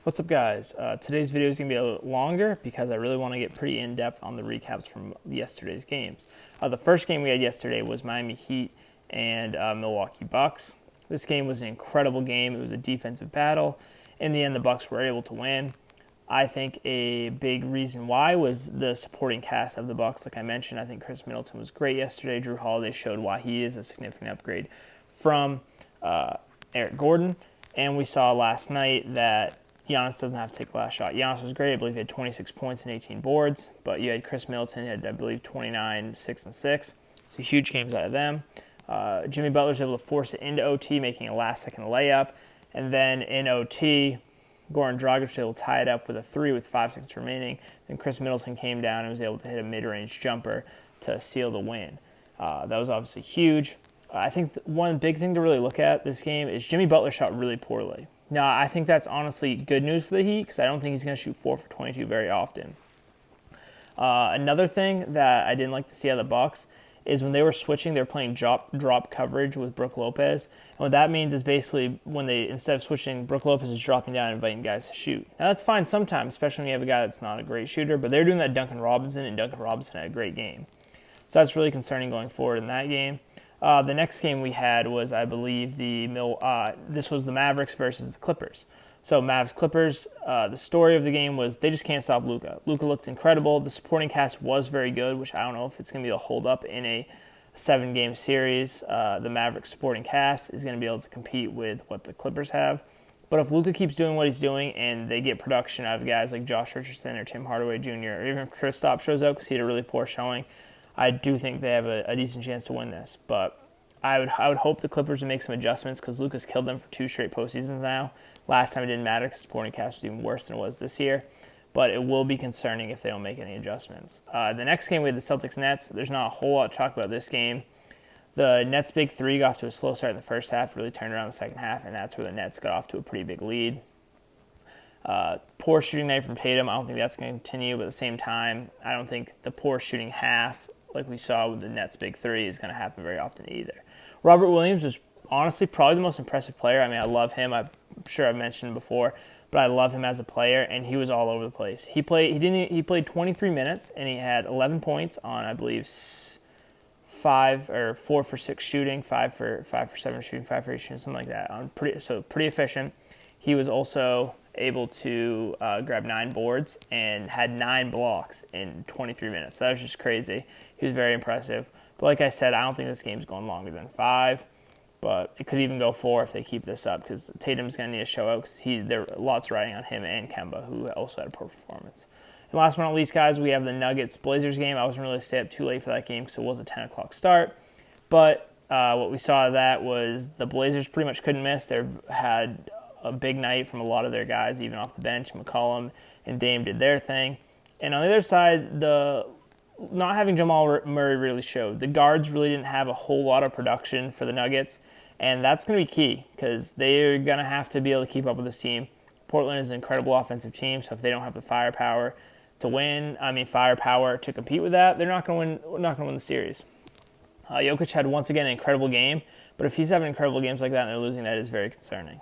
What's up, guys? Today's video is going to be a little longer because I really want to get pretty in-depth on the recaps from yesterday's games. The first game we had yesterday was Miami Heat and Milwaukee Bucks. This game was an incredible game. It was a defensive battle. In the end, the Bucks were able to win. I think a big reason why was the supporting cast of the Bucks. Like I mentioned, I think Khris Middleton was great yesterday. Jrue Holiday showed why he is a significant upgrade from Eric Gordon. And we saw last night that Giannis doesn't have to take the last shot. Giannis was great. I believe he had 26 points and 18 boards. But you had Khris Middleton, he had, I believe, 29, 6, and 6. So huge games out of them. Jimmy Butler was able to force it into OT, making a last-second layup. And then in OT, Goran Dragic was able to tie it up with a 3 with 5 seconds remaining. Then Khris Middleton came down and was able to hit a mid-range jumper to seal the win. That was obviously huge. I think one big thing to really look at this game is Jimmy Butler shot really poorly. Now, I think that's honestly good news for the Heat because I don't think he's going to shoot 4 for 22 very often. Another thing that I didn't like to see out of the Bucks is when they were switching, they were playing drop coverage with Brook Lopez. And what that means is basically when they, instead of switching, Brook Lopez is dropping down and inviting guys to shoot. Now, that's fine sometimes, especially when you have a guy that's not a great shooter, but they're doing that to Duncan Robinson, and Duncan Robinson had a great game. So that's really concerning going forward in that game. The next game we had was, I believe, this was the Mavericks versus the Clippers. So Mavs-Clippers, the story of the game was they just can't stop Luka. Luka looked incredible. The supporting cast was very good, which I don't know if it's going to be a hold-up in a 7-game series. The Mavericks supporting cast is going to be able to compete with what the Clippers have. But if Luka keeps doing what he's doing and they get production out of guys like Josh Richardson or Tim Hardaway Jr., or even if Kristaps shows up because he had a really poor showing, I do think they have a decent chance to win this. But I would hope the Clippers would make some adjustments because Luka's killed them for 2 straight postseasons now. Last time it didn't matter because the supporting cast was even worse than it was this year. But it will be concerning if they don't make any adjustments. The next game we had the Celtics Nets. There's not a whole lot to talk about this game. The Nets' big 3 got off to a slow start in the first half, really turned around the second half, and that's where the Nets got off to a pretty big lead. Poor shooting night from Tatum. I don't think that's going to continue, but at the same time, I don't think the poor shooting half, like we saw with the Nets' big 3, is going to happen very often either. Robert Williams was honestly probably the most impressive player. I mean, I love him. I'm sure I've mentioned him before, but I love him as a player, and he was all over the place. He played 23 minutes, and he had 11 points on, I believe, 4 for 6 shooting, 5 for 7 shooting, 5 for 8 shooting, something like that. Pretty efficient. He was also able to grab 9 boards and had 9 blocks in 23 minutes. So that was just crazy. He was very impressive. But like I said, I don't think this game's going longer than 5. But it could even go 4 if they keep this up because Tatum's going to need to show out because there lots riding on him and Kemba, who also had a poor performance. And last but not least, guys, we have the Nuggets-Blazers game. I wasn't really stay up too late for that game because it was a 10 o'clock start. But what we saw of that was the Blazers pretty much couldn't miss. They had a big night from a lot of their guys, even off the bench. McCollum and Dame did their thing. And on the other side, not having Jamal Murray really showed. The guards really didn't have a whole lot of production for the Nuggets, and that's going to be key because they're going to have to be able to keep up with this team. Portland is an incredible offensive team, so if they don't have the firepower to win, firepower to compete with that, they're not going to win the series. Jokic had once again an incredible game, but if he's having incredible games like that and they're losing, that is very concerning.